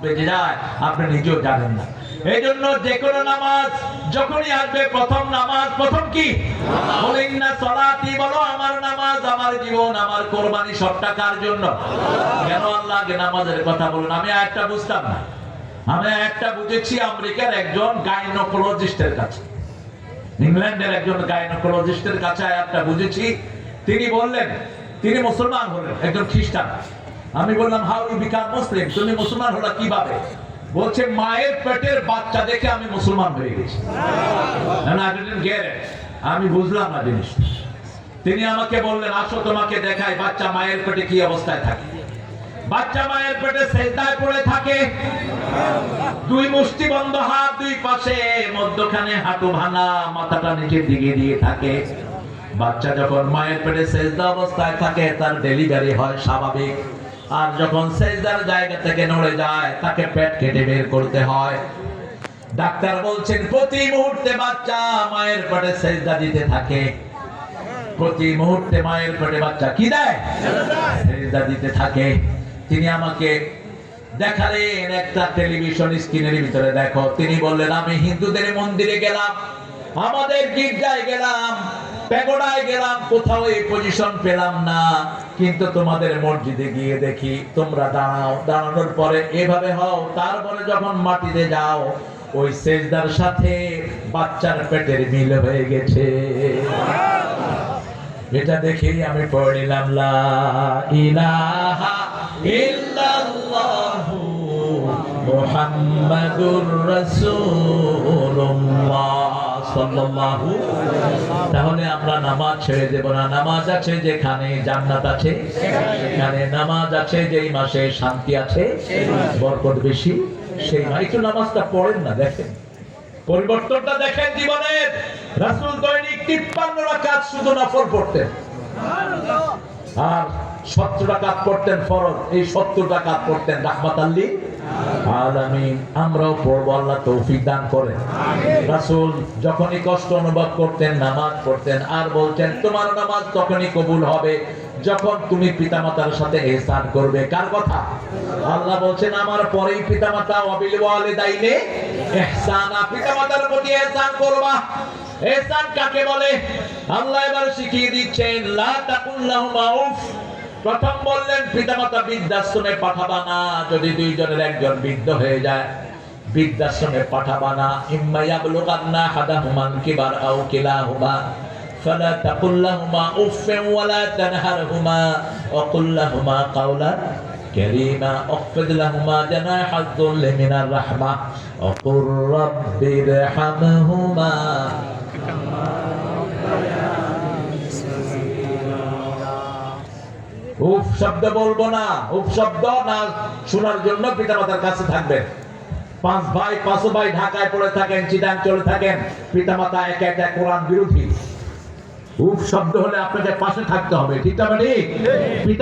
বেজে যায় আপনি নিজেও জানেন না। এই জন্য যে কোনো নামাজ যখনই আসবে, প্রথম নামাজ, প্রথম কি বলেন না সালাতি, বলো আমার নামাজ, আমার জীবন, আমার কোরবানি সবটা কার জন্য? কেন আল্লাহকে নামাজের কথা বলুন? আমি একটা বুঝতাম না। আমি একটা বুঝেছি আমেরিকার একজন গাইনোকোলজিস্টের কাছে, ইংল্যান্ডের একজন গাইনোকোলজিস্টের কাছে একটা বুঝেছি। তিনি বললেন, তিনি মুসলমান হলেন, একজন খ্রিস্টান। আমি বললাম হাউ ইউ বিকাম মুসলিম, তুমি মুসলমান হলা কিভাবে? বলছে মায়ের পেটের বাচ্চা দেখে আমি মুসলমান হয়ে গেছি। আমি বুঝলাম না জিনিসটা। তিনি আমাকে বললেন আসো তোমাকে দেখাই বাচ্চা মায়ের পেটে কি অবস্থায় থাকে। বাচ্চা মায়ের পেটে সেজদায় পড়ে থাকে, দুই মুষ্টি বন্ধ হাত দুই পাশে, মধ্যখানে হাঁটু ভাঙা, মাথাটা নিচের দিকে দিয়ে থাকে। বাচ্চা যখন মায়ের পেটে সেজদা অবস্থায় থাকে তার ডেলিভারি হয় স্বাভাবিক, আর যখন সেজদার জায়গা থেকে নড়ে যায় তাকে পেট কেটে বের করতে হয়। ডাক্তার বলছেন প্রতি মুহূর্তে বাচ্চা মায়ের পেটে সেজদা দিতে থাকে, প্রতি মুহূর্তে মায়ের পেটে বাচ্চা কি দেয়? সেজদা দিতে থাকে। তিনি আমাকে দেখালেন একটা টেলিভিশন স্ক্রিনের ভিতরে, দেখো। তিনি বললেন আমি হিন্দুদের মন্দিরে গেলাম, আমাদের গির্জায় গেলাম, প্যাগোডায় গেলাম, কোথাও এই পজিশন পেলাম না, কিন্তু তোমাদের মসজিদে গিয়ে দেখি তোমরা দাঁড়াও, দাঁড়ানোর পরে এভাবে হও, তারপরে যখন মাটিতে যাও ওই সেজদার সাথে বাচ্চার পেটের মিল হয়ে গেছে। এটা দেখেই আমি পড়লাম লা ইলাহা ইল্লাল্লাহু মুহাম্মাদুর রাসূলুল্লাহ সাল্লাল্লাহু। তাহলে আমরা নামাজ ছেড়ে দেব না। নামাজ আছে যেখানে জান্নাত আছে, সেখানে নামাজ আছে যেই মাসে শান্তি আছে, বরকত বেশি, সেই মাসে একটু নামাজটা পড়েন না, দেখেন পরিবর্তনটা দেখেন জীবনের। রাসূল দৈনিক 53 রাকাত শুধু নফল পড়তেন, আর 70 রাকাত পড়তেন ফরজ। এই 70 রাকাত পড়তেন রাহমাতাল লিল আলামিন। আমরাও পড়ব, আল্লাহ তৌফিক দান করেন। রাসূল যখনই কষ্ট অনুভব করতেন নামাজ পড়তেন, আর বলতেন তোমার নামাজ তখনই কবুল হবে যখন তুমি পিতামাতার সাথে ইহসান করবে। কার কথা? আল্লাহ বলছেন আমার পরেই পিতামাতা, ওয়াবিল ওয়ালিদাইনে ইহসানা, পিতামাতার প্রতি ইহসান করবা। ইহসান কাকে বলে আল্লাহ এবার শিখিয়ে দিচ্ছেন। লা তাকুল লাহুমা উফ, প্রথম বললেন পিতামাতা বৃদ্ধাশ্রমে পাঠাবা না, যদি দুইজনের একজন বৃদ্ধ হয়ে যায় বৃদ্ধাশ্রমে পাঠাবা না। ইম্মা ইয়াবলুগান্না হাদাহুমাল কিবার আও কিলাহুমা ফালা তাকুল লাহুমা উফফিন ওয়ালা তানহারহুমা ওয়া কুল লাহুমা কাওলান কারীমা ওয়াখফিদ লাহুমা জানাহায যুল্লি মিনার রাহমাহ ওয়া কুর রাব্বিরহামহুমা। উফ শব্দ বলবো না, উফ শব্দ না শোনার জন্য পিতামাতার কাছে থাকবেন। 5 ভাই 5 ভাই ঢাকায় পড়ে থাকেন, চিটাং চলে থাকেন, পিতামাতা একা একা কোরআন বিরোধী। উফ শব্দ হলে আপনাকে পাশে থাকতে হবে, ঠিক না?